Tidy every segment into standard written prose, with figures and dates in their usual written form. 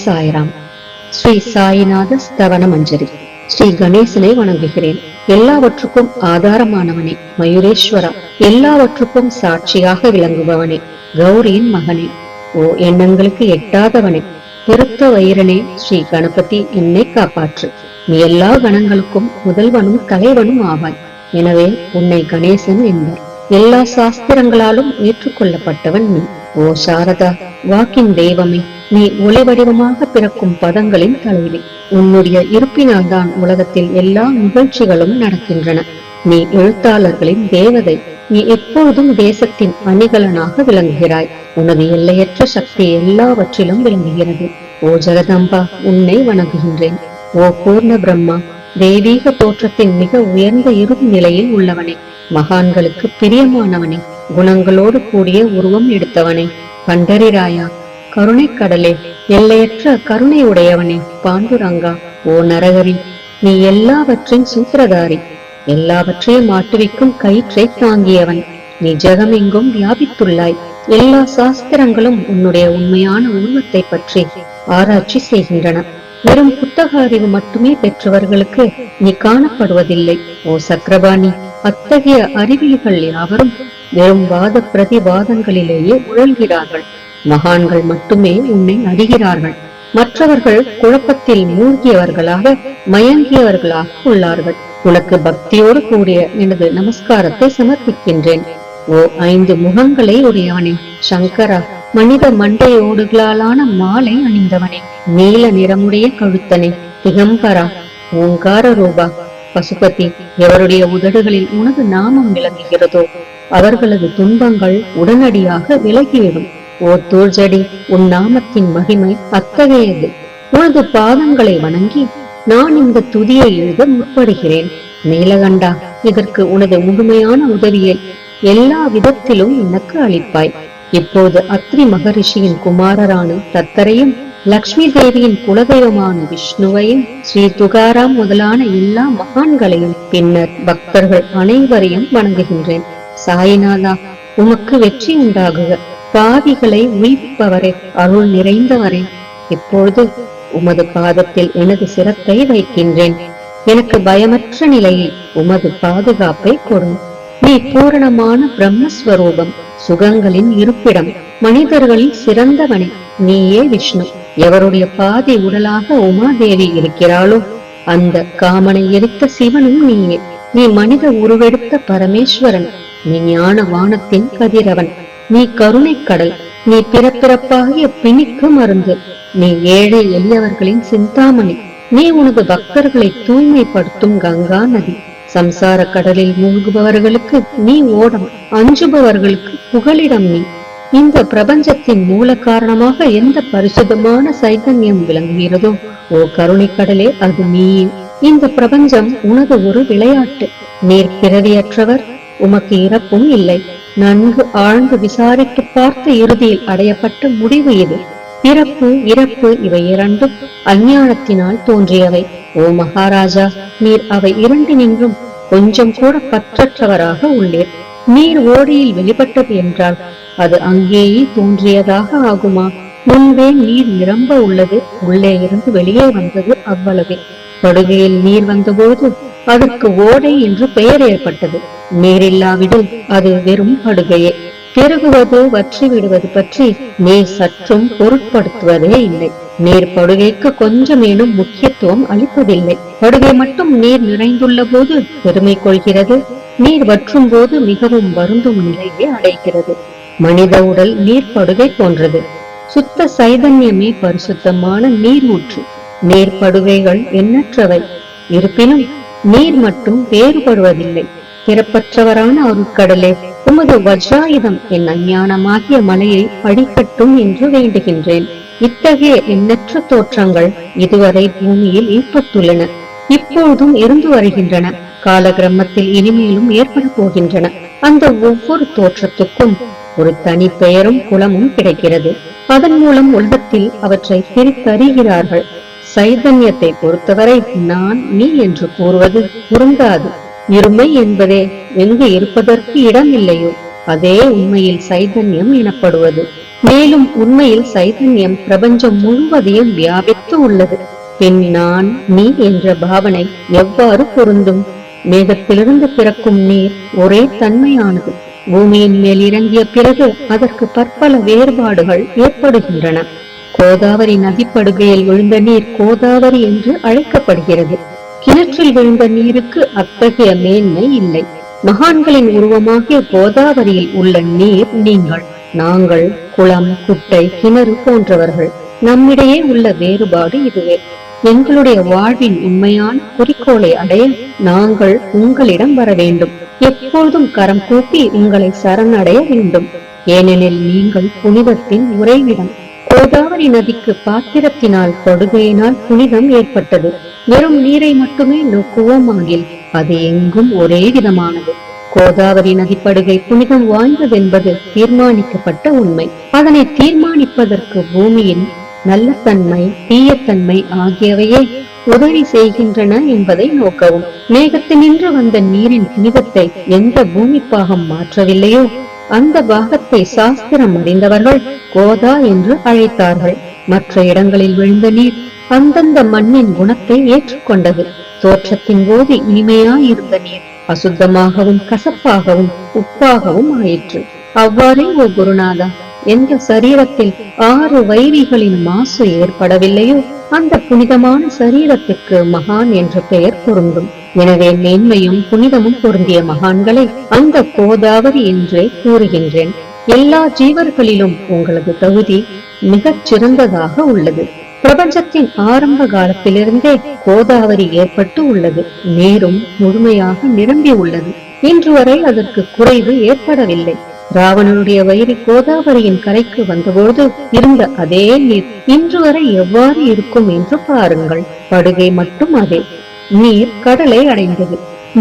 சாய்ராம். ஸ்ரீ சாயிநாத ஸ்தவன மஞ்சரி. ஸ்ரீ கணேசனை வணங்குகிறேன். எல்லாவற்றுக்கும் ஆதாரமானவனே, மயூரேஸ்வரா, எல்லாவற்றுக்கும் சாட்சியாக விளங்குபவனே, கௌரியின் மகனே, ஓ எண்ணங்களுக்கு எட்டாதவனே, பெருத்த வைரனே, ஸ்ரீ கணபதி, என்னை காப்பாற்று. நீ எல்லா கணங்களுக்கும் முதல்வனும் தலைவனும் ஆவாய். எனவே உன்னை கணேசன் என்பர். எல்லா சாஸ்திரங்களாலும் ஏற்றுக்கொள்ளப்பட்டவன் நீ. ஓ சாரதா, வாக்கின் தெய்வமே, நீ ஒளி வடிவமாக பிறக்கும் பதங்களின் தலைவி. உன்னுடைய இருப்பினால் தான் உலகத்தில் எல்லா நிகழ்ச்சிகளும் நடக்கின்றன. நீ எழுத்தாளர்களின் தேவதை. நீ எப்பொழுதும் தேசத்தின் அணிகலனாக விளங்குகிறாய். உனது எல்லையற்ற சக்தி எல்லாவற்றிலும் விளங்குகிறது. ஓ ஜெகதம்பா, உன்னை வணங்குகின்றேன். ஓ பூர்ண பிரம்மா, தெய்வீக தோற்றத்தின் மிக உயர்ந்த இறுதி நிலையில் உள்ளவனே, மகான்களுக்கு பிரியமானவனே, குணங்களோடு கூடிய உருவம் எடுத்தவனே, பண்டரிராயா, கருணை கடலே, எல்லையற்ற கருணை உடையவனே, பாண்டுரங்கா, ஓ நரகரி, நீ எல்லாவற்றின் சூத்திரதாரி, எல்லாவற்றையும் மாட்டுவிக்கும் கயிற்றை தாங்கியவன். நீ ஜெகமெங்கும் வியாபித்துள்ளாய். எல்லா சாஸ்திரங்களும் உன்னுடைய உண்மையான உருவத்தை பற்றி ஆராய்ச்சி செய்கின்றன. வெறும் புத்தக அறிவு மட்டுமே பெற்றவர்களுக்கு நீ காணப்படுவதில்லை. ஓ சக்கரபாணி, அத்தகைய அறிவிலிகள் யாவரும் வெறும் வாத பிரதிவாதங்களிலேயே உழல்கிறார்கள். மகான்கள் மட்டுமே உன்னை அறிகிறார்கள். மற்றவர்கள் குழப்பத்தில் மூழ்கியவர்களாக, மயங்கியவர்களாக உள்ளார்கள். உனக்கு பக்தியோடு கூடிய எனது நமஸ்காரத்தை சமர்ப்பிக்கின்றேன். ஓ 5 முகங்களை உடையவனே, சங்கரா, மனித மண்டையோடுகளாலான மாலை அணிந்தவனே, நீல நிறமுடைய கழுத்தனே, திகம்பரா, ஓங்கார ரூபா, பசுபதி, எவருடைய உதடுகளில் உனது நாமம் விளங்குகிறதோ அவர்களது துன்பங்கள் உடனடியாக விலகிவிடும். ஓ தூர்ஜடி, உன் நாமத்தின் மகிமை அத்தகையது. உனது பாதங்களை வணங்கி நான் இந்த துதியை எழுத முற்படுகிறேன். நீலகண்டா, இதற்கு உனது முழுமையான உதவியை எல்லா விதத்திலும் எனக்கு அளிப்பாய். இப்போது அத்ரி மகரிஷியின் குமாரரான தத்தரையும், லக்ஷ்மி தேவியின் குலதெய்வமான விஷ்ணுவையும், ஸ்ரீ துகாராம் முதலான எல்லா மகான்களையும், பின்னர் பக்தர்கள் அனைவரையும் வணங்குகின்றேன். சாயிநாதா, உமக்கு வெற்றி உண்டாகுக. பாவிகளை உயிர்ப்பவரே, அருள் நிறைந்தவரே, இப்பொழுது உமது பாதத்தில் எனது சிரத்தை வைக்கின்றேன். எனக்கு பயமற்ற நிலையை, உமது பாதுகாப்பை கொடும். நீ பூரணமான பிரம்மஸ்வரூபம், சுகங்களின் இருப்பிடம், மனிதர்களில் சிறந்தவனே, நீயே விஷ்ணு. எவருடைய பாதி உடலாக உமாதேவி இருக்கிறாளோ அந்த காமனை எரித்த சிவனும் நீயே. நீ மனித உருவெடுத்த பரமேஸ்வரன். நீ ஞான வானத்தின் கதிரவன். நீ கருணை கடல். நீ பிறப்பிறப்பாகிய பிணிக்கு மருந்து. நீ ஏழை எளியவர்களின் சிந்தாமணி. நீ உனது பக்தர்களை தூய்மைப்படுத்தும் கங்கா நதி. சம்சார கடலில் மூழ்குபவர்களுக்கு நீ ஓடம், அஞ்சுபவர்களுக்கு புகலிடம் நீ. இந்த பிரபஞ்சத்தின் மூல காரணமாக எந்த பரிசுத்தமான சைதன்யம் விளங்குகிறதோ ஓ கருணை கடலே, அது நீயே. இந்த பிரபஞ்சம் உனது ஒரு விளையாட்டு. நீர் பிறவியற்றவர், உமக்கு இறப்பும் இல்லை. நன்கு ஆழ்ந்து விசாரித்து பார்த்த இறுதியில் அடையப்பட்ட முடிவு இது. பிறப்பு இறப்பு இவை இரண்டும் அஞ்ஞானத்தினால் தோன்றியவை. ஓ மகாராஜா, நீர் அவை இரண்டினின்றும் கொஞ்சம் கூட பற்றற்றவராக உள்ளீர். நீர் ஓடையில் வெளிப்பட்டது என்றால் அது அங்கேயே தோன்றியதாக ஆகுமா? முன்பே நீர் நிரம்ப உள்ளது, உள்ளே இருந்து வெளியே வந்தது, அவ்வளவே. படுகையில் நீர் வந்தபோது அதற்கு ஓடை என்று பெயர் ஏற்பட்டது. நீரில்லாவிடில் அது வெறும் படுகையே. பெருகுவது வற்றி விடுவது பற்றி நீர் சற்றும் பொருட்படுத்துவதே இல்லை. நீர் படுகைக்கு கொஞ்சமேனும் முக்கியத்துவம் அளிப்பதில்லை. படுகை மட்டும் நீர் நிறைந்துள்ள போது பெருமை கொள்கிறது. நீர் வற்றும் போது மிகவும் வருந்தும் நிலையை அடைகிறது. மனித உடல் நீர் படுகை போன்றது. சுத்த சைதன்யமே பரிசுத்தமான நீர் ஊற்று. நீர் படுகைகள் எண்ணற்றவை. இருப்பினும் நீர் மட்டும் வேறுபடுவதில்லை. பிறப்பற்றவரான அருட்கடலே, உமது வஜ்ராயுதம் என் அஞ்ஞானமாகிய மலையை அழிக்கட்டும் என்று வேண்டுகின்றேன். இத்தகைய எண்ணற்ற தோற்றங்கள் இதுவரை பூமியில் ஏற்பட்டுள்ளன, இப்போதும் இருந்து வருகின்றன, காலகிரமத்தில் இனிமேலும் ஏற்பட போகின்றன. அந்த ஒவ்வொரு தோற்றத்துக்கும் ஒரு தனி பெயரும் குலமும் கிடைக்கிறது. அதன் மூலம் உலகத்தில் அவற்றை பிரித்தறிகிறார்கள். சைதன்யத்தை பொறுத்தவரை நான் நீ என்று கூறுவது பொருந்தாது. இருமை என்பதே எங்கு இருப்பதற்கு இடம் இல்லையோ அதே உண்மையில் சைதன்யம் எனப்படுவது. மேலும் உண்மையில் சைதன்யம் பிரபஞ்சம் முழுவதையும் வியாபித்து உள்ளது. பின் நான் நீ என்ற பாவனை எவ்வாறு பொருந்தும்? மேகத்திலிருந்து பிறக்கும் நீர் ஒரே தன்மையானது. பூமியின் மேல் இறங்கிய பிறகு அதற்கு பற்பல வேறுபாடுகள் ஏற்படுகின்றன. கோதாவரி நதிப்படுகையில் விழுந்த நீர் கோதாவரி என்று அழைக்கப்படுகிறது. கிணற்றில் விழுந்த நீருக்கு அத்தகைய மேன்மை இல்லை. மகான்களின் உருவமாகிய கோதாவரியில் உள்ள நீர் நீங்கள். நாங்கள் குளம், குட்டை, கிணறு போன்றவர்கள். நம்மிடையே உள்ள வேறுபாடு இதுவே. எங்களுடைய வாழ்வின் உண்மையான குறிக்கோளை அடைய நாங்கள் உங்களிடம் வர வேண்டும். எப்பொழுதும் கரம் கூப்பி உங்களை சரணடைய வேண்டும். ஏனெனில் நீங்கள் புனிதத்தின் உறைவிடம். கோதாவரி நதிக்கு பாத்திரத்தினால் படுகையினால் புனிதம் ஏற்பட்டது. வெறும் நீரை மட்டுமே நோக்குவோமாகில் அது எங்கும் ஒரே விதமானது. கோதாவரி நதிப்படுகை புனிதம் வாய்ந்ததென்பது தீர்மானிக்கப்பட்ட உண்மை. அதனை தீர்மானிப்பதற்கு பூமியின் நல்ல தன்மை, தீயத்தன்மை ஆகியவையே உதவி செய்கின்றன என்பதை நோக்கவும். மேகத்தினின்று வந்த நீரின் புனிதத்தை எந்த பூமி பாகம் மாற்றவில்லையோ அந்த பாகத்தை சாஸ்திரம் அறிந்தவர்கள் கோதா என்று அழைத்தார்கள். மற்ற இடங்களில் விழுந்த நீர் அந்தந்த மண்ணின் குணத்தை ஏற்றுக்கொண்டது. தோற்றத்தின் போது இனிமையாயிருந்த நீர் அசுத்தமாகவும் கசப்பாகவும் உப்பாகவும் ஆயிற்று. அவ்வாறே ஓ குருநாதா, எந்த சரீரத்தில் 6 வைரிகளின் மாசு ஏற்படவில்லையோ அந்த புனிதமான சரீரத்துக்கு மகான் என்ற பெயர் பொருந்தும். எனவே மேன்மையும் புனிதமும் பொருந்திய மகான்களை அந்த கோதாவரி என்றே கூறுகின்றேன். எல்லா ஜீவர்களிலும் உங்களது தகுதி மிகச் சிறந்ததாக உள்ளது. பிரபஞ்சத்தின் ஆரம்ப காலத்திலிருந்தே கோதாவரி ஏற்பட்டு உள்ளது. நீரும் முழுமையாக நிரம்பி உள்ளது. இன்று வரை அதற்கு குறைவு ஏற்படவில்லை. ராவணனுடைய வயிறு கோதாவரியின் கரைக்கு வந்தபோது இருந்த அதே நீர் இன்று வரை எவ்வாறு இருக்கும் என்று பாருங்கள். படுகை மட்டும் அதே. நீர் கடலை அடைந்தது.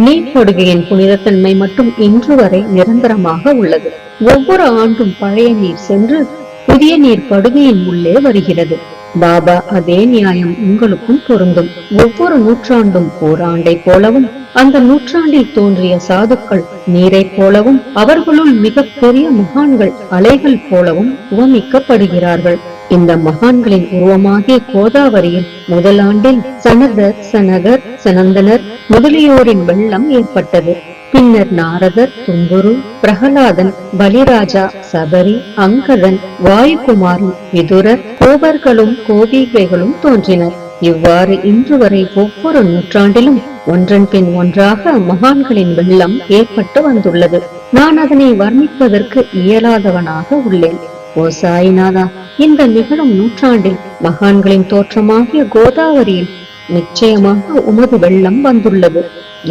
நீர் படுகையின் புனிதத்தன்மை மட்டும் இன்று வரை நிரந்தரமாக உள்ளது. ஒவ்வொரு ஆண்டும் பழைய நீர் சென்று புதிய நீர் படுகையின் உள்ளே வருகிறது. பாபா அதே நியாயம் உங்களுக்கும் பொருந்தும். ஒவ்வொரு நூற்றாண்டும் ஓராண்டை போலவும் அந்த நூற்றாண்டில் தோன்றிய சாதுக்கள் நீரை போலவும் அவர்களுள் மிக பெரிய மகான்கள் அலைகள் போலவும் உவமிக்கப்படுகிறார்கள். இந்த மகான்களின் உருவமாகிய கோதாவரியில் முதல் ஆண்டில் சனதர், சனகர், சனந்தனர் முதலியோரின் வெள்ளம் ஏற்பட்டது. பின்னர் நாரதர், தும்புரு, பிரகலாதன், பலிராஜா, சபரி, அங்கதன், வாயுகுமாரன், விதுரர், கோபர்களும் கோபிகைகளும் தோன்றினர். இவ்வாறு இன்று வரை ஒவ்வொரு நூற்றாண்டிலும் ஒன்றன் பின் ஒன்றாக மகான்களின் வெள்ளம் ஏற்பட்டு வந்துள்ளது. நான் அதனை வர்ணிப்பதற்கு இயலாதவனாக உள்ளேன். ஓ சாய்நாதா, இந்த நிகழும் நூற்றாண்டில் மகான்களின் தோற்றமாகிய கோதாவரியில் நிச்சயமாக உமது வெள்ளம் வந்துள்ளது.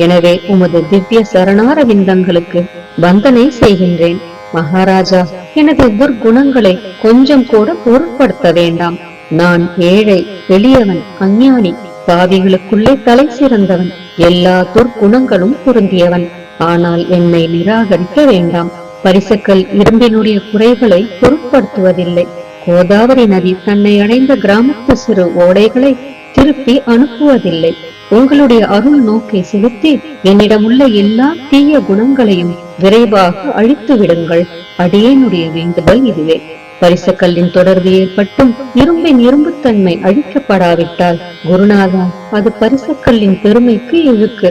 எனவே உமது திவ்ய சரணார விந்தங்களுக்கு வந்தனை செய்கின்றேன். மகாராஜா, எனது துர்குணங்களை கொஞ்சம் கூட பொருட்படுத்த வேண்டாம். நான் ஏழை, எளியவன், அஞ்ஞானி, பாவிகளுக்குள்ளே தலை சிறந்தவன், எல்லா துர்குணங்களும் பொருந்தியவன். ஆனால் என்னை நிராகரிக்க வேண்டாம். பரிசக்கள் இரும்பினுடைய குறைகளை பொருட்படுத்துவதில்லை. கோதாவரி நதி தன்னை அடைந்த கிராமத்து சிறு ஓடைகளை திருப்பி அனுப்புவதில்லை. உங்களுடைய அருள் நோக்கை செலுத்தி என்னிடமுள்ள எல்லா தீய குணங்களையும் விரைவாக அழித்து விடுங்கள். அடியேனுடைய வேண்டுதல் இதுவே. பரிசக்கல்லின் தொடர்பு ஏற்பட்டும் இரும்பின் இரும்புத்தன்மை அழிக்கப்படாவிட்டால் குருநாதா, அது பரிசக்கல்லின் பெருமைக்கு இழுக்கு.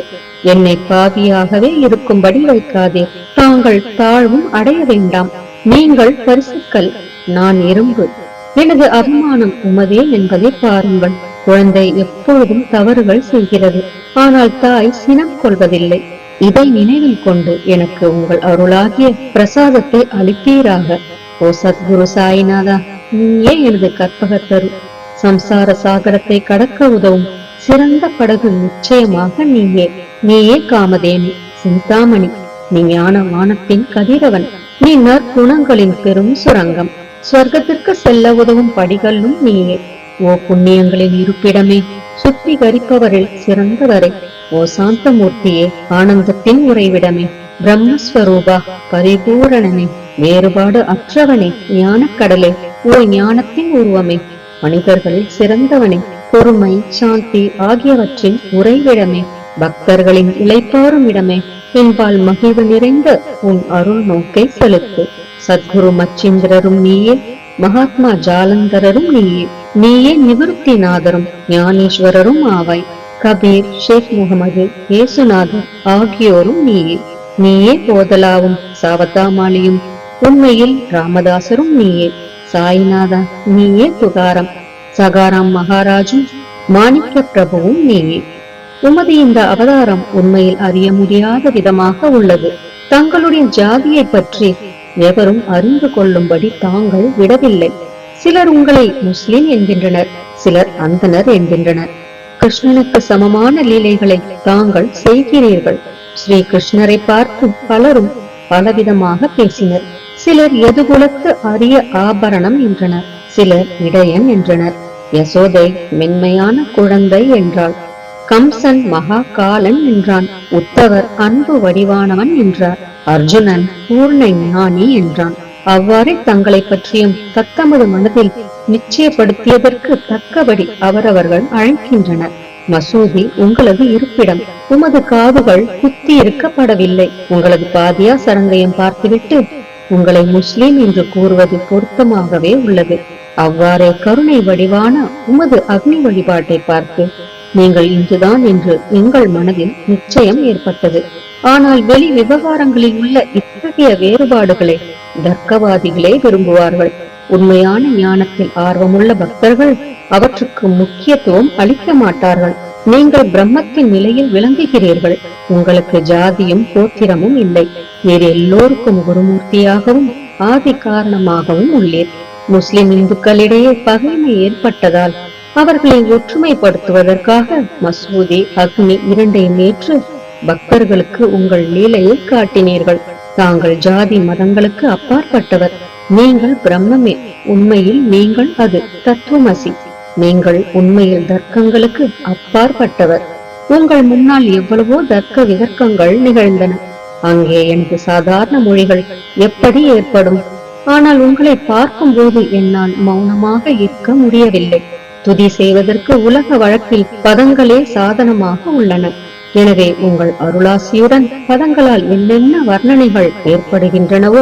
என்னை பாவியாகவே இருக்கும்படி வைக்காதே. தாங்கள் தாழ்வும் அடைய வேண்டாம். நீங்கள் பரிசக்கல், நான் இரும்பு. எனது அபிமானம் உமதே என்பதை பாருங்கள். குழந்தை எப்பொழுதும் தவறுகள் செய்கிறது. ஆனால் தாய் சினம் கொள்வதில்லை. இதை நினைவில் கொண்டு எனக்கு உங்கள் அருளாகிய பிரசாதத்தை அளிப்பீராக. ஓ சத்குரு சாய்நாதா, நீயே எனது கற்பகத்தரு. சம்சார சாகரத்தை கடக்க உதவும் சிறந்த படகு நிச்சயமாக நீயே. நீயே காமதேனி, சிந்தாமணி. நீ ஞான வானத்தின் கதிரவன். நீ நற்குணங்களின் பெரும் சுரங்கம். ஸ்வர்க்கத்திற்கு செல்ல உதவும் படிகளும் நீயே. ஓ புண்ணியங்களின் இருப்பிடமே, சுத்திகரிப்பவரில் சிறந்தவரை. ஓ சாந்தமூர்த்தியே, ஆனந்தத்தின் உறைவிடமே, பிரம்மஸ்வரூபா, பரிபூரணனே, வேறுபாடு அற்றவனே, ஞானக்கடலே, ஓ ஞானத்தின் உருவமே, மனிதர்களில் சிறந்தவனே, பொறுமை, சாந்தி ஆகியவற்றின் உறைவிடமே, பக்தர்களின் இளைப்பாறும் இடமே, என்பால் மகிழ்வு நிறைந்த உன் அருள் நோக்கை செலுத்து. சத்குரு மச்சிந்திரரும் நீயே, மகாத்மா ஜாலந்தரரும் நீயே. நீயே நிவிருத்திநாதரும் ஞானேஸ்வரரும் ஆவாய். கபீர், ஷேக் முகமது, இயேசுநாதர் ஆகியோரும் நீயே. நீயே போதலாவும் சாவதாமாலியும். உண்மையில் ராமதாசரும் நீயே. சாய்நாதா நீயே. துகாரம், சகாராம் மகாராஜும் மாணிக்க பிரபுவும் நீயே. உமது இந்த அவதாரம் உண்மையில் அறிய முடியாத விதமாக உள்ளது. தங்களுடைய ஜாதியை பற்றி எவரும் அறிந்து கொள்ளும்படி தாங்கள் விடவில்லை. சிலர் உங்களை முஸ்லிம் என்கின்றனர், சிலர் அந்தனர் என்கின்றனர். கிருஷ்ணனுக்கு சமமான லீலைகளை தாங்கள் செய்கிறீர்கள். ஸ்ரீ கிருஷ்ணரை பார்த்து பலரும் பலவிதமாக பேசினர். சிலர் எதுகுலத்து அரிய ஆபரணம் என்றனர், சிலர் இடையன் என்றனர். யசோதை மென்மையான குழந்தை என்றாள். கம்சன் மகா காலன் என்றான். உத்தவர் அன்பு வடிவானவன் என்றார். அர்ஜுனன் பூர்ண ஞானி என்றான். அவ்வாறே தங்களை பற்றியும் தத்தமது மனதில் நிச்சயப்படுத்தியதற்கு தக்கபடி அவரவர்கள் அழைக்கின்றனர். மசூதி உங்களது இருப்பிடம். உமது காதுகள் குத்தி இருக்கப்படவில்லை. உங்களது பாதியா சரங்கையும் பார்த்துவிட்டு உங்களை முஸ்லிம் என்று கூறுவது பொருத்தமாகவே உள்ளது. அவ்வாறே கருணை வடிவான உமது அக்னி வழிபாட்டை பார்த்து நீங்கள் இன்றுதான் என்று எங்கள் மனதில் நிச்சயம் ஏற்பட்டது. ஆனால் வெளி விவகாரங்களில் உள்ள இத்தகைய வேறுபாடுகளை தர்க்கவாதிகளே விரும்புவார்கள். உண்மையான ஞானத்தில் ஆர்வமுள்ள பக்தர்கள் அவற்றுக்கு முக்கியத்துவம் அளிக்க மாட்டார்கள். நீங்கள் பிரம்மத்தின் நிலையில் விளங்குகிறீர்கள். உங்களுக்கு ஜாதியும் கோத்திரமும் இல்லை. வேறு எல்லோருக்கும் குருமூர்த்தியாகவும் ஆதி காரணமாகவும் உள்ளீர். முஸ்லிம் இந்துக்களிடையே பகைமை ஏற்பட்டதால் அவர்களை ஒற்றுமைப்படுத்துவதற்காக மசூதி அக்னி இரண்டையும் ஏற்று பக்தர்களுக்கு உங்கள் லீலையை காட்டினீர்கள். தாங்கள் ஜாதி மதங்களுக்கு அப்பாற்பட்டவர். நீங்கள் பிரம்மமே. உண்மையில் நீங்கள் அது தத்துவமசி. நீங்கள் உண்மையில் தர்க்கங்களுக்கு அப்பாற்பட்டவர். உங்கள் முன்னால் எவ்வளவோ தர்க்க விதர்க்கங்கள் நிகழ்ந்தன. அங்கே எனக்கு சாதாரண மொழிகள் எப்படி ஏற்படும்? ஆனால் உங்களை பார்க்கும் போது என்னால் மௌனமாக இருக்க முடியவில்லை. துதி செய்வதற்கு உலக வழக்கில் பதங்களே சாதனமாக உள்ளன. எனவே உங்கள் அருளாசியுடன் பதங்களால் என்னென்ன வர்ணனைகள் ஏற்படுகின்றனவோ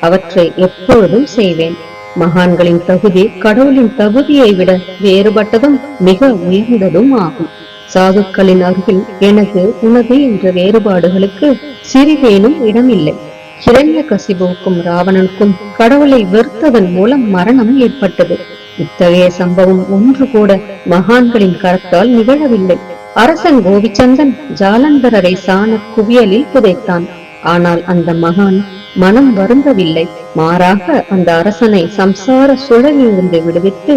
அவற்றை எப்பொழுதும் செய்வேன். மகான்களின் தகுதி கடவுளின் தகுதியை விட வேறுபட்டதும் மிக உயர்ந்ததும் ஆகும். சாதுக்களின் அருகில் எனது உனது என்ற வேறுபாடுகளுக்கு சிறிதேனும் இடமில்லை. ஹிரண்ய கசிபுவுக்கும் ராவணனுக்கும் கடவுளை வெறுத்ததன் மூலம் மரணம் ஏற்பட்டது. இத்தகைய சம்பவம் ஒன்று கூட மகான்களின் கரத்தால் நிகழவில்லை. அரசன் கோவிச்சந்தன் ஜாலந்தரரை சாண குவியலில் புதைத்தான். ஆனால் அந்த மகான் மனம் வருந்தவில்லை. மாறாக அந்த அரசனை சம்சார சுழலிலிருந்து விடுவித்து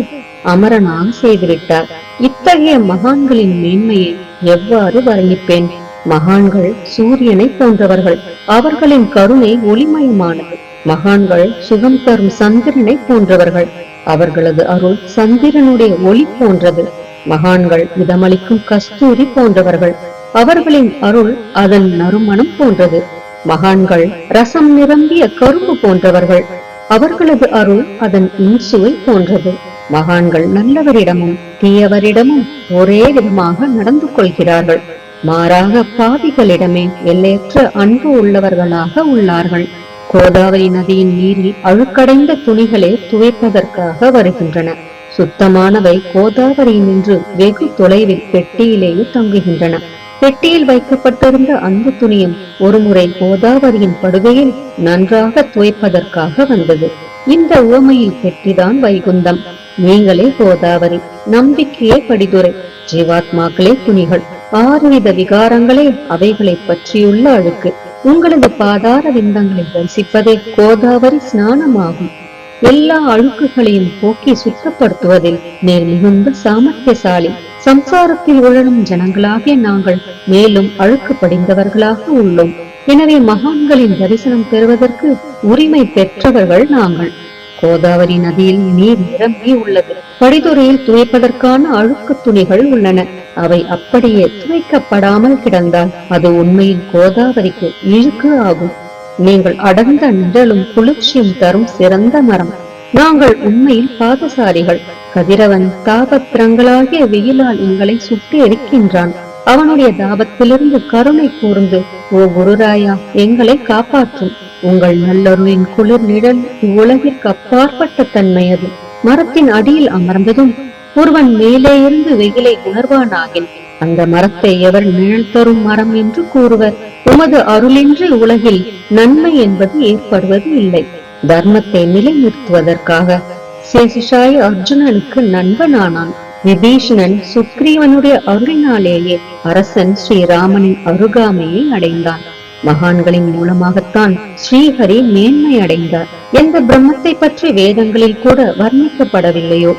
அமரனாக செய்துவிட்டார். இத்தகைய மகான்களின் மேன்மையை எவ்வாறு வர்ணிப்பேன்? மகான்கள் சூரியனை போன்றவர்கள். அவர்களின் கருணை ஒளிமயமானது. மகான்கள் சுகம் தரும் சந்திரனை போன்றவர்கள். அவர்களது அருள் சந்திரனுடைய ஒளி போன்றது. மகான்கள் இதமளிக்கும் கஸ்தூரி போன்றவர்கள். அவர்களின் அருள் அதன் நறுமணம் போன்றது. மகான்கள் ரசம் நிரம்பிய கரும்பு போன்றவர்கள். அவர்களது அருள் அதன் இன்சுவை போன்றது. மகான்கள் நல்லவரிடமும் தீயவரிடமும் ஒரே விதமாக நடந்து கொள்கிறார்கள். மாறாக பாவிகளிடமே எல்லையற்ற அன்பு உள்ளவர்களாக உள்ளார்கள். கோதாவரி நதியின் நீரில் அழுக்கடைந்த துணிகளே துவைப்பதற்காக வருகின்றன. சுத்தமானவை கோதாவரி நின்று வெகு தொலைவில் பெட்டியிலேயே தங்குகின்றன. பெட்டியில் வைக்கப்பட்டிருந்த அந்த துணியும் ஒருமுறை கோதாவரியின் படுகையில் நன்றாக துவைப்பதற்காக வந்தது. இந்த உவமையில் பெட்டிதான் வைகுந்தம். நீங்களே கோதாவரி, நம்பிக்கையே படிதுரை, ஜீவாத்மாக்களே துணிகள். 6 வித விகாரங்களே அவைகளை பற்றியுள்ள அழுக்கு. உங்களது பாதார விந்தங்களை தரிசிப்பதே கோதாவரி ஸ்நானமாகும். எல்லா அழுக்குகளையும் போக்கி சுத்தப்படுத்துவதில் நேர் மிகுந்த சாமர்த்தியசாலி. சம்சாரத்தில் உழலும் ஜனங்களாகிய நாங்கள் மேலும் அழுக்கு படிந்தவர்களாக உள்ளோம். எனவே மகான்களின் தரிசனம் பெறுவதற்கு உரிமை பெற்றவர்கள் நாங்கள். கோதாவரி நதியில் நீர் நிரம்பி உள்ளது. படிதுறையில் துவைப்பதற்கான அழுக்கு துணிகள் உள்ளன. அவை அப்படியே துவைக்கப்படாமல் கிடந்தால் அது உண்மையில் கோதாவரிக்கு இழுக்கு ஆகும். நீங்கள் அடர்ந்த நிழலும் குளிர்ச்சியும் தரும் சிறந்த மரம். நாங்கள் உண்மையில் பாதசாரிகள். கதிரவன் தாபத்திரங்களாகிய வெயிலால் எங்களை சுட்டு எரிக்கின்றான். அவனுடைய தாபத்திலிருந்து கருணை கூர்ந்து, ஓ குருராயா, எங்களை காப்பாற்றும். உங்கள் நல்லருளின் குளிர் நிழல் இவ்வுலகிற்கு அப்பாற்பட்ட தன்மை அது. மரத்தின் அடியில் அமர்ந்ததும் ஒருவன் மேலே இருந்து வெயிலை உணர்வானாகின் அந்த மரத்தை எவர் நிழல் தரும் மரம் என்று கூறுவர். உமது அருளின்றி உலகில் நன்மை என்பது ஏற்படுவது இல்லை. தர்மத்தை நிலைநிறுத்துவதற்காக சேஷிஷாய் அர்ஜுனனுக்கு நண்பனானான். விபீஷணன் சுக்ரீவனுடைய அருளினாலேயே அரசன் ஸ்ரீராமனின் அருகாமையை அடைந்தான். மகான்களின் மூலமாகத்தான் ஸ்ரீஹரி மேன்மை அடைந்தார். எந்த பிரம்மத்தை பற்றி வேதங்களில் கூட வர்ணிக்கப்படவில்லையோ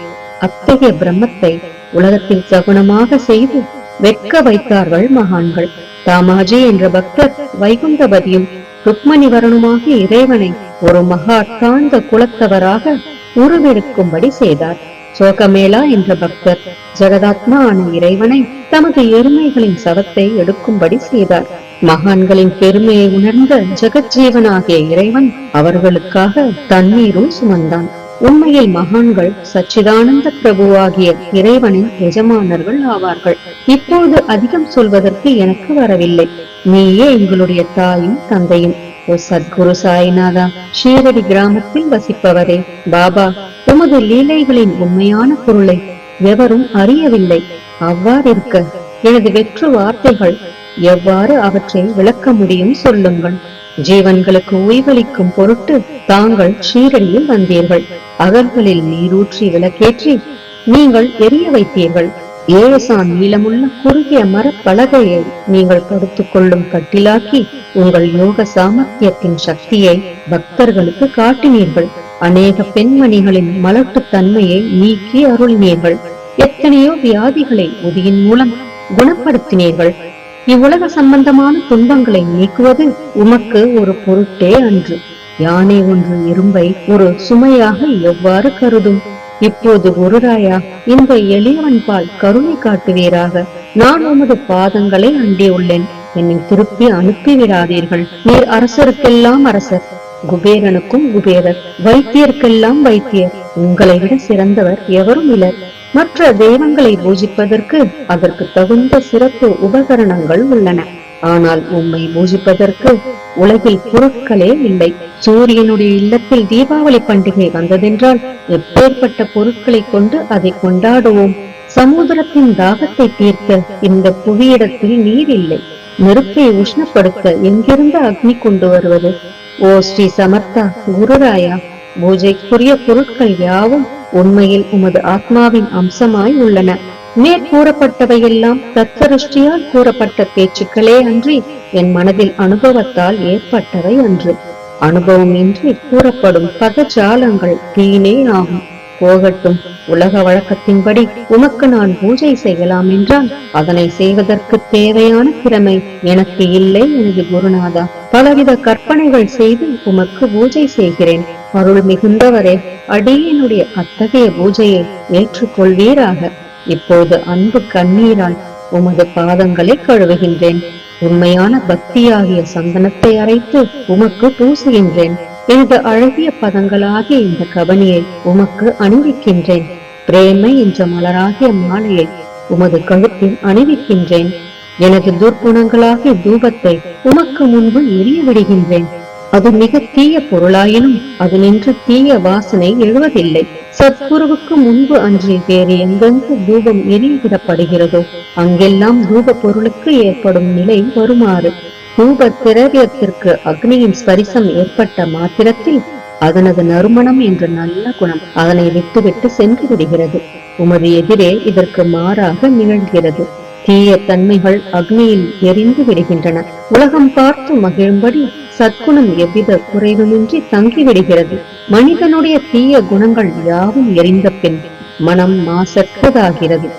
அத்தகைய பிரம்மத்தை உலகத்தில் சகுனமாக செய்து வெட்க வைத்தார்கள் மகான்கள். தாமாஜி என்ற பக்தர் வைகுந்தபதியும் ருக்மணிவரனுமாகிய இறைவனை ஒரு மகா தாழ்ந்த குலத்தவராக உருவெடுக்கும்படி செய்தார். சோகமேளா என்ற பக்தர் ஜெகதாத்மா ஆன இறைவனை தமது எருமைகளின் சவத்தை எடுக்கும்படி செய்தார். மகான்களின் பெருமையை உணர்ந்த ஜெகஜீவனாகிய இறைவன் அவர்களுக்காக தண்ணீரும் சுமந்தான். உண்மையில் மகான்கள் சச்சிதானந்த பிரபுவாகிய இறைவனின் எஜமானர்கள் ஆவார்கள். இப்போது அதிகம் சொல்வதற்கு எனக்கு வரவில்லை. நீயே எங்களுடைய தாயும் தந்தையும். ஓ சத்குரு சாய்நாதா, ஷீரடி கிராமத்தில் வசிப்பவரே, பாபா, உமது லீலைகளின் உண்மையான பொருளை எவரும் அறியவில்லை. அவ்வாறிருக்க எனது வெற்று வார்த்தைகள் எவ்வாறு அவற்றை விளக்க முடியும் சொல்லுங்கள். ஜீவன்களுக்கு ஓய்வளிக்கும் பொருட்டு தாங்கள் ஷீரடியில் வந்தீர்கள். அகல்களில் நீரூற்றி விளக்கேற்றி நீங்கள் எரிய வைத்தீர்கள். 7 சான் நீளமுள்ள குறுகிய மரப்பலகையை நீங்கள் படுத்துக் கொள்ளும் கட்டிலாக்கி உங்கள் யோக சாமர்த்தியத்தின் சக்தியை பக்தர்களுக்கு காட்டினீர்கள். அநேக பெண்மணிகளின் மலட்டு தன்மையை நீக்கி அருளினீர்கள். எத்தனையோ வியாதிகளை உதியின் மூலம் குணப்படுத்தினீர்கள். இவ்வுலக சம்பந்தமான துன்பங்களை நீக்குவது உமக்கு ஒரு பொருட்டே அன்று. யானை ஒன்று இரும்பை ஒரு சுமையாக எவ்வாறு கருதும்? இப்போது குருராயா, இந்த எளியவன் பால் கருணை காட்டுவீராக. நான் உமது பாதங்களை அண்டியுள்ளேன். என்னை திருப்பி அனுப்பிவிடாதீர்கள். நீர் அரசருக்கெல்லாம் அரசர், குபேரனுக்கும் குபேரர், வைத்தியருக்கெல்லாம் வைத்தியர். உங்களை விட சிறந்தவர் எவரும் இலர். மற்ற தெய்வங்களை பூஜிப்பதற்கு அதற்கு தகுந்த சிறப்பு உபகரணங்கள் உள்ளன. ஆனால் உம்மை பூஜிப்பதற்கு உலகில் பொருட்களே இல்லை. சூரியனுடைய இல்லத்தில் தீபாவளி பண்டிகை வந்ததென்றால் எப்பேற்பட்ட பொருட்களை கொண்டு அதை கொண்டாடுவோம். சமுத்திரத்தின் தாகத்தை தீர்க்க இந்த புவியிடத்தில் நீர் இல்லை. நெருப்பை உஷ்ணப்படுத்த எங்கிருந்து அக்னி கொண்டு வருவது? ஓ ஸ்ரீ சமர்த்தா குருராயா, பூஜைக்குரிய பொருட்கள் யாவும் உண்மையில் உமது ஆத்மாவின் அம்சமாய் உள்ளன. மேற்கூறப்பட்டவையெல்லாம் தத்துவருஷ்டியால் கூறப்பட்ட பேச்சுக்களே அன்றி என் மனதில் அனுபவத்தால் ஏற்பட்டவை அன்று. அனுபவம் இன்றி கூறப்படும் பதஜாலங்கள் வீணே ஆகும். போகட்டும். உலக வழக்கத்தின்படி உமக்கு நான் பூஜை செய்யலாம் என்றால் அதனை செய்வதற்கு தேவையான திறமை எனக்கு இல்லை எனது குருநாதா. பலவித கற்பனைகள் செய்து உமக்கு பூஜை செய்கிறேன். அருள் மிகுந்தவரே, அடியனுடைய அத்தகைய பூஜையை ஏற்றுக்கொள்வீராக. இப்போது அன்பு கண்ணீரால் உமது பாதங்களை கழுவுகின்றேன். உண்மையான பக்தியாகிய சந்தனத்தை அரைத்து உமக்கு பூசுகின்றேன். எனது அழகிய பதங்களாகிய இந்த கவனியை உமக்கு அணிவிக்கின்றேன். பிரேமை என்ற மலராகிய மாலையை உமது கழுத்தில் அணிவிக்கின்றேன். எனது துர்க்குணங்களாகிய தூபத்தை உமக்கு முன்பு எரிய விடுகின்றேன். அது மிக தீய பொருளாயினும் அது நின்று தீய வாசனை எழுவதில்லை. சத்குருவுக்கு முன்பு அன்றி வேறு எங்கெங்கு தூபம் எரியவிடப்படுகிறதோ அங்கெல்லாம் தூப பொருளுக்கு ஏற்படும் நிலை வருமாறு தூப திரவியத்திற்கு அக்னியின் ஸ்பரிசம் ஏற்பட்ட மாத்திரத்தில் அதனது நறுமணம் என்ற நல்ல குணம் அதனை விட்டுவிட்டு சென்று விடுகிறது. உமது எதிரே இதற்கு மாறாக நிகழ்கிறது. தீய தன்மைகள் அக்னியில் எரிந்து விடுகின்றன. உலகம் பார்த்து மகிழும்படி சத்குணம் எவ்வித குறைவுமின்றி தங்கிவிடுகிறது. மனிதனுடைய தீய குணங்கள் யாவும் எரிந்த பின் மனம் மாசற்றதாகிறது.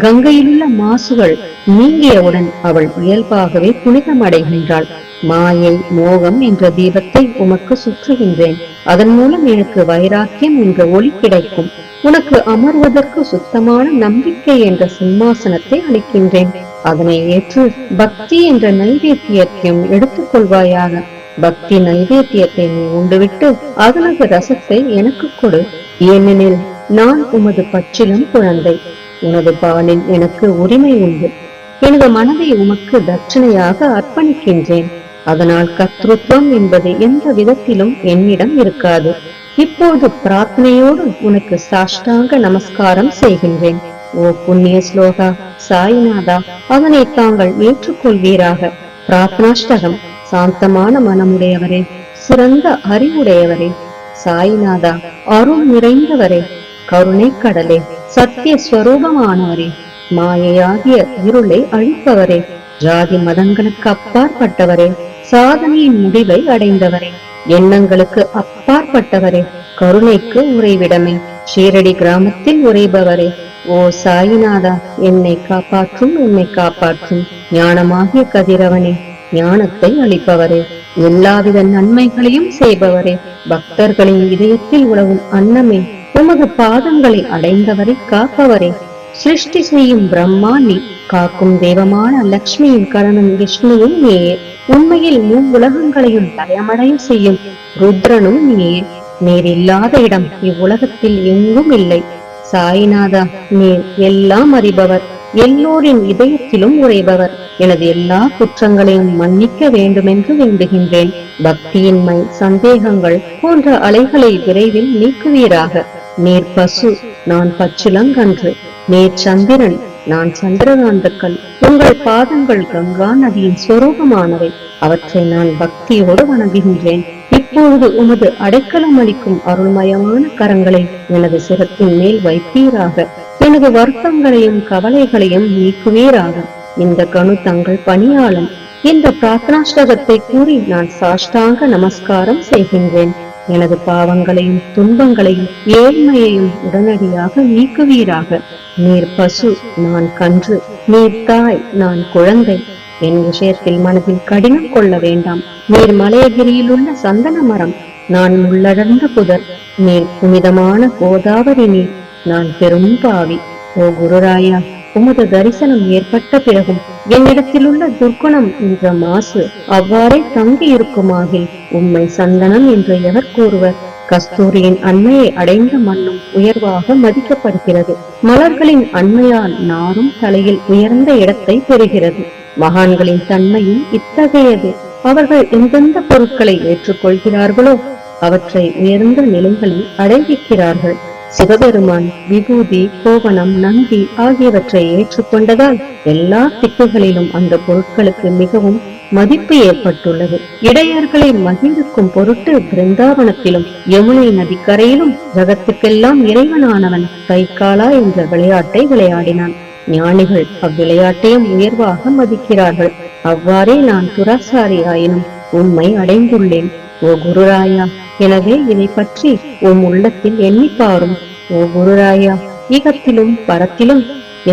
கங்கையிலுள்ள மாசுகள் நீங்கியவுடன் அவள் இயல்பாகவே புனிதமடைகின்றாள். மாயை மோகம் என்ற தீபத்தை உமக்கு சுற்றுகின்றேன். அதன் மூலம் எனக்கு வைராக்கியம் என்ற ஒளி கிடைக்கும். உனக்கு அமர்வதற்கு சுத்தமான நம்பிக்கை என்ற சிம்மாசனத்தை அளிக்கின்றேன். அதனை ஏற்று பக்தி என்ற நைவேத்தியத்தையும் எடுத்துக் கொள்வாயாக. பக்தி நைவேத்தியத்தை நீ உண்டுவிட்டு அதனது ரசத்தை எனக்கு கொடு. ஏனெனில் நான் உமது பச்சிலம் குழந்தை. உனது பாலில் எனக்கு உரிமை உண்டு. எனது மனதை உமக்கு தட்சணையாக அர்ப்பணிக்கின்றேன். அதனால் கர்த்தத்துவம் என்பது எந்த விதத்திலும் என்னிடம் இருக்காது. இப்போது பிரார்த்தனையோடு உனக்கு சாஷ்டாங்க நமஸ்காரம் செய்கின்றேன். ஓ புண்ணிய ஸ்லோகா சாய்நாதா, அதனை தாங்கள் ஏற்றுக்கொள்வீராக. பிரார்த்தனாஷ்டகம். சாந்தமான மனமுடையவரே, சிறந்த அறிவுடையவரே, சாய்நாதா, அருள் நிறைந்தவரே, கருணை கடலே, சத்திய ஸ்வரூபமானவரே, மாயையாகிய இருளை அழிப்பவரே, ஜாதி மதங்களுக்கு அப்பாற்பட்டவரே, சாதனையின் முடிவை அடைந்தவரே, எண்ணங்களுக்கு அப்பாற்பட்டவரே, கருணைக்கு உறைவிடமே, ஷீரடி கிராமத்தில் உறைபவரே, ஓ சாயிநாதா, என்னை காப்பாற்றும், என்னை காப்பாற்றும். ஞானமாகிய கதிரவனே, ஞானத்தை அளிப்பவரே, எல்லாவித நன்மைகளையும் செய்பவரே, பக்தர்களின் இதயத்தில் உலவும் அன்னமே, உமது பாதங்களை அடைந்தவரை காப்பவரே, சிருஷ்டி செய்யும் பிரம்மா நீ, காக்கும் தெய்வமான லட்சுமியின் கரணன் விஷ்ணுவும் நீயே, உண்மையில் உலகங்களையும் தயமடைய செய்யும் ருத்ரனும் நீயே. நீர் இல்லாத இடம் இவ்வுலகத்தில் எங்கும் இல்லை. சாய்நாதா, நீர் எல்லாம் அறிபவர், எல்லோரின் இதயத்திலும் உறைபவர். எனது எல்லா குற்றங்களையும் மன்னிக்க வேண்டுமென்று வேண்டுகின்றேன். பக்தியின்மை, சந்தேகங்கள் போன்ற அலைகளை விரைவில் நீக்குவீராக. நீர் பசு, நான் பச்சிலங்கன்று. நீர் சந்திரன், நான் சந்திரகாந்தக்கல். உங்கள் பாதங்கள் கங்கா நதியின் ஸ்வரூபமானவை. அவற்றை நான் பக்தியோடு வணங்குகின்றேன். இப்பொழுது உமது அடைக்கலம் அளிக்கும் அருள்மயமான கரங்களை எனது சிரத்தின் மேல் வைப்பீராக. எனது வருத்தங்களையும் கவலைகளையும் நீக்குவீராக. இந்த கணு தங்கள் பணியாளன். இந்த பிரார்த்தனாஷ்டகத்தை கூறி நான் சாஷ்டாங்க நமஸ்காரம் செய்கின்றேன். எனது பாவங்களையும் துன்பங்களையும் ஏழ்மையையும் உடனடியாக நீக்குவீராக. நீர் பசு, நான் கன்று. நீர் தாய், நான் குழந்தை. என் விஷயத்தில் மனதில் கடினம் கொள்ள வேண்டாம். நீர் மலையகிரியில் உள்ள சந்தன மரம், நான் முள்ளடர்ந்த புதர். நீர் புனிதமான கோதாவரி நீர், நான் பெரும் பாவி. ஓ குருராயா, உமது தரிசனம் ஏற்பட்ட பிறகும் என்னிடத்தில் உள்ள துர்க்குணம் என்ற மாசு அவ்வாறே தங்கி இருக்குமாகில் உம்மை சந்தனம் என்று எவர் கூறுவர்? கஸ்தூரியின் அண்மையை அடைந்த மண்ணும் உயர்வாக மதிக்கப்படுகிறது. மலர்களின் அண்மையால் நாரும் தலையில் உயர்ந்த இடத்தை பெறுகிறது. மகான்களின் தன்மையும் இத்தகையது. அவர்கள் எந்தெந்த பொருட்களை ஏற்றுக்கொள்கிறார்களோ அவற்றை உயர்ந்த நிலைகளில் அடைவிக்கிறார்கள். சிவபெருமான் விபூதி, கோவணம், நந்தி ஆகியவற்றை ஏற்றுக்கொண்டதால் எல்லா திக்குகளிலும் அந்த பொருட்களுக்கு மிகவும் மதிப்பு ஏற்பட்டுள்ளது. இடையர்களை மகிழ்விக்கும் பொருட்டு பிருந்தாவனத்திலும் யமுனை நதிக்கரையிலும் ஜகத்துக்கெல்லாம் இறைவனானவன் கைகாலா என்ற விளையாட்டை விளையாடினான். ஞானிகள் அவ்விளையாட்டையும் உயர்வாக மதிக்கிறார்கள். அவ்வாறே நான் துராசாரி ஆயினும் உம்மை அடைந்துள்ளேன். ஓ குருராயா, எனவே இதை பற்றி உம் உள்ளத்தில் எண்ணி பாரும். ஓ குருராயா, ஈகத்திலும் பரத்திலும்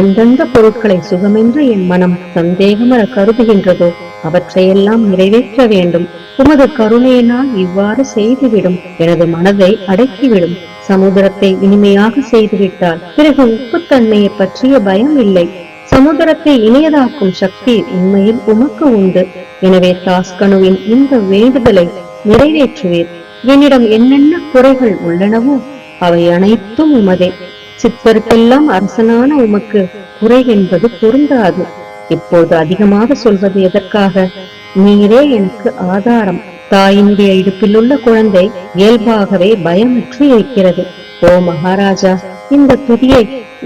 எந்தெந்த பொருட்களை சுகமென்று என் மனம் சந்தேகமர கருதுகின்றதோ அவற்றையெல்லாம் நிறைவேற்ற வேண்டும். உமது கருணையினால் இவ்வாறு செய்துவிடும். எனது மனதை அடக்கிவிடும். சமுதிரத்தை இனிமையாக செய்துவிட்டால் பிறகு உப்புத்தன்மையை பற்றிய பயம் இல்லை. சமுதிரத்தை இனியதாக்கும் சக்தி உண்மையில் உமக்கு உண்டு. எனவே தாஸ்கனுவின் இந்த வேண்டுதலை நிறைவேற்றுவீர். என்னிடம் என்னென்ன குறைகள் உள்ளனவோ அவை அனைத்தும் உமதே. சித்தருக்கெல்லாம் அரசனான உமக்கு குறை என்பது பொருந்தாது. இப்போது அதிகமாக சொல்வது எதற்காக? நீரே எனக்கு ஆதாரம். தாயினுடைய இடுப்பில் உள்ள குழந்தை இயல்பாகவே பயமற்று இருக்கிறது. ஓ மகாராஜா, இந்த துதியை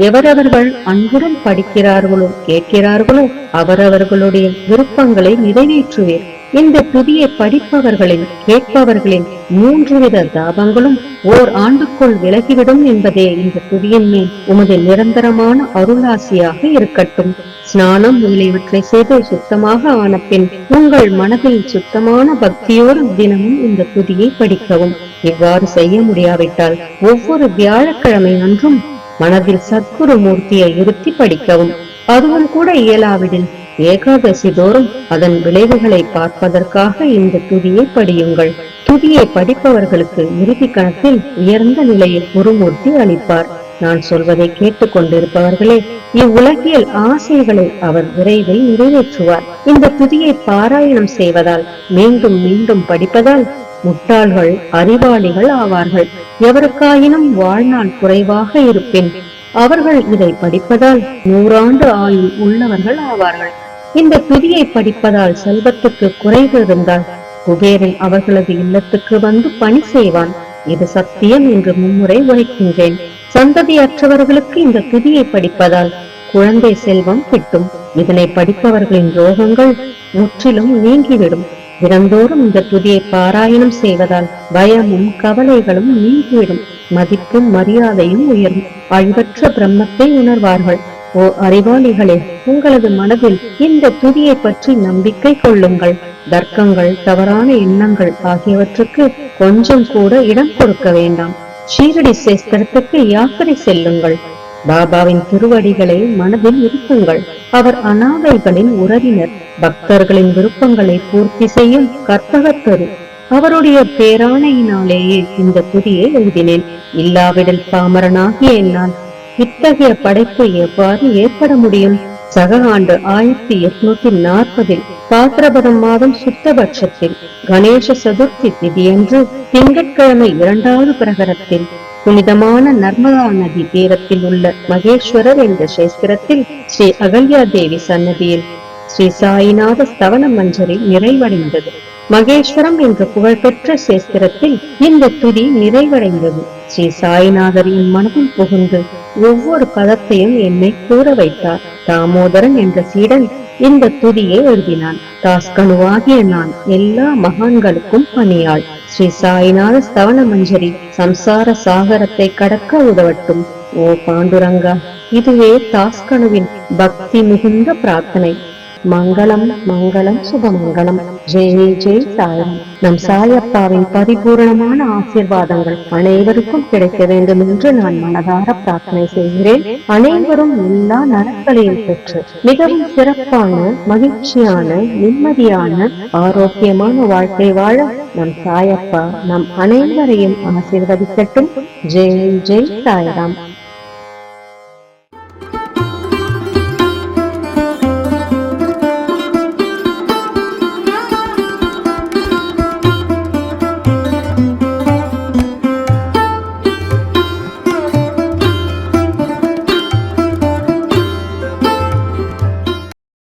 எவரவர்கள் அன்புடன் படிக்கிறார்களோ கேட்கிறார்களோ அவரவர்களுடைய விருப்பங்களை நிறைவேற்றுவீர். இந்த துதியை படிப்பவர்களின் கேட்பவர்களின் 3 வித தாபங்களும் ஓர் ஆண்டுக்குள் விலகிவிடும் என்பதே இந்த துதியின் மேல் உமது நிரந்தரமான அருளாசியாக இருக்கட்டும். ஸ்நானம் முதலியவற்றை செய்து சுத்தமாக ஆன பின் உங்கள் மனதில் சுத்தமான பக்தியோடு தினமும் இந்த துதியை படிக்கவும். இவ்வாறு செய்ய முடியாவிட்டால் ஒவ்வொரு வியாழக்கிழமை அன்றும் மனதில் சத்குரு மூர்த்தியை இருத்தி படிக்கவும். அதுவும் கூட இயலாவிடில் ஏகாதசி தோறும் அதன் விளைவுகளை பார்ப்பதற்காக இந்த துதியை படியுங்கள். துதியை படிப்பவர்களுக்கு இறுதி கணத்தில் உயர்ந்த நிலையில் குருமூர்த்தி அளிப்பார். நான் சொல்வதை கேட்டுக் கொண்டிருப்பவர்களே, இவ்வுலகியல் ஆசைகளை அவர் விரைவில் நிறைவேற்றுவார். இந்த துதியை பாராயணம் செய்வதால், மீண்டும் மீண்டும் படிப்பதால் முட்டாள்கள் அறிவாளிகள் ஆவார்கள். எவருக்காயினும் வாழ்நாள் குறைவாக இருப்பின் அவர்கள் இதை படிப்பதால் 100 ஆண்டு ஆயுள் உள்ளவர்கள் ஆவார்கள். இந்த துதியை படிப்பதால் செல்வத்துக்கு குறைவு இருந்தால் குபேரன் அவர்களது இல்லத்துக்கு வந்து பணி செய்வான். இது சத்தியம் என்று மும்முறை உரைக்கின்றேன். சந்ததியற்றவர்களுக்கு இந்த துதியை படிப்பதால் குழந்தை செல்வம் கிட்டும். இதனை படிப்பவர்களின் ரோகங்கள் முற்றிலும் நீங்கிவிடும். தினந்தோறும் இந்த துதியை பாராயணம் செய்வதால் பயமும் கவலைகளும் நீங்கிவிடும். மதிப்பும் மரியாதையும் உயரும். அழிவற்ற பிரம்மத்தை உணர்வார்கள். ஓ அறிவாளிகளே, உங்களது மனதில் இந்த துதியை பற்றி நம்பிக்கை கொள்ளுங்கள். தர்க்கங்கள், தவறான எண்ணங்கள் ஆகியவற்றுக்கு கொஞ்சம் கூட இடம் கொடுக்க வேண்டாம். ஷீரடி சேஸ்திரத்துக்கு யாத்திரை செல்லுங்கள். பாபாவின் திருவடிகளை மனதில் இருத்துங்கள். அவர் அனாதைகளின் உறவினர். பக்தர்களின் விருப்பங்களை பூர்த்தி செய்யும் கற்பகத்தரு. அவருடைய பேராணையினாலேயே இந்த துதியை எழுதினேன். இல்லாவிடில் பாமரனாகிய என்னால் இத்தகைய படைப்பு எவ்வாறு ஏற்பட முடியும்? சக ஆண்டு 1840 பாத்திரபதம் மாதம் சுத்தபட்சத்தில் கணேச சதுர்த்தி திதியன்று திங்கட்கிழமை 2வது பிரகரத்தில் புனிதமான நர்மதா நதி தீரத்தில் உள்ள மகேஸ்வரர் என்ற சேஸ்திரத்தில் ஸ்ரீ அகல்யா தேவி சன்னதியில் ஸ்ரீ சாயிநாத ஸ்தவன மஞ்சரி நிறைவடைந்தது. மகேஸ்வரம் என்ற புகழ்பெற்ற சேஸ்திரத்தில் இந்த துதி நிறைவடைந்தது. ஸ்ரீ சாயிநாதர் என் மனதில் புகுந்து ஒவ்வொரு பதத்தையும் என்னை கூற வைத்தார். தாமோதரன் என்ற சீடன் இந்த துதியை எழுதினான். தாஸ்கனுவாகிய நான் எல்லா மகான்களுக்கும் பணியாள். ஸ்ரீ சாயிநாத ஸ்தவன மஞ்சரி சம்சார சாகரத்தை கடக்க உதவட்டும். ஓ பாண்டுரங்கா, இதுவே தாஸ்கனுவின் பக்தி மிகுந்த பிரார்த்தனை. மங்களம் மங்களம் சுபமங்கலம். ஜெய் ஜெய் சாயம். நம் சாயப்பாவின் பரிபூரணமான ஆசீர்வாதங்கள் அனைவருக்கும் கிடைக்க வேண்டும் என்று நான் மனதார பிரார்த்தனை செய்கிறேன். அனைவரும் எல்லா நலன்களையும் பெற்று மிகவும் சிறப்பான, மகிழ்ச்சியான, நிம்மதியான, ஆரோக்கியமான வாழ்க்கை வாழ நம் சாயப்பா நம் அனைவரையும் ஆசீர்வதிக்கட்டும். ஜெய் ஜெய் சாய்ராம்.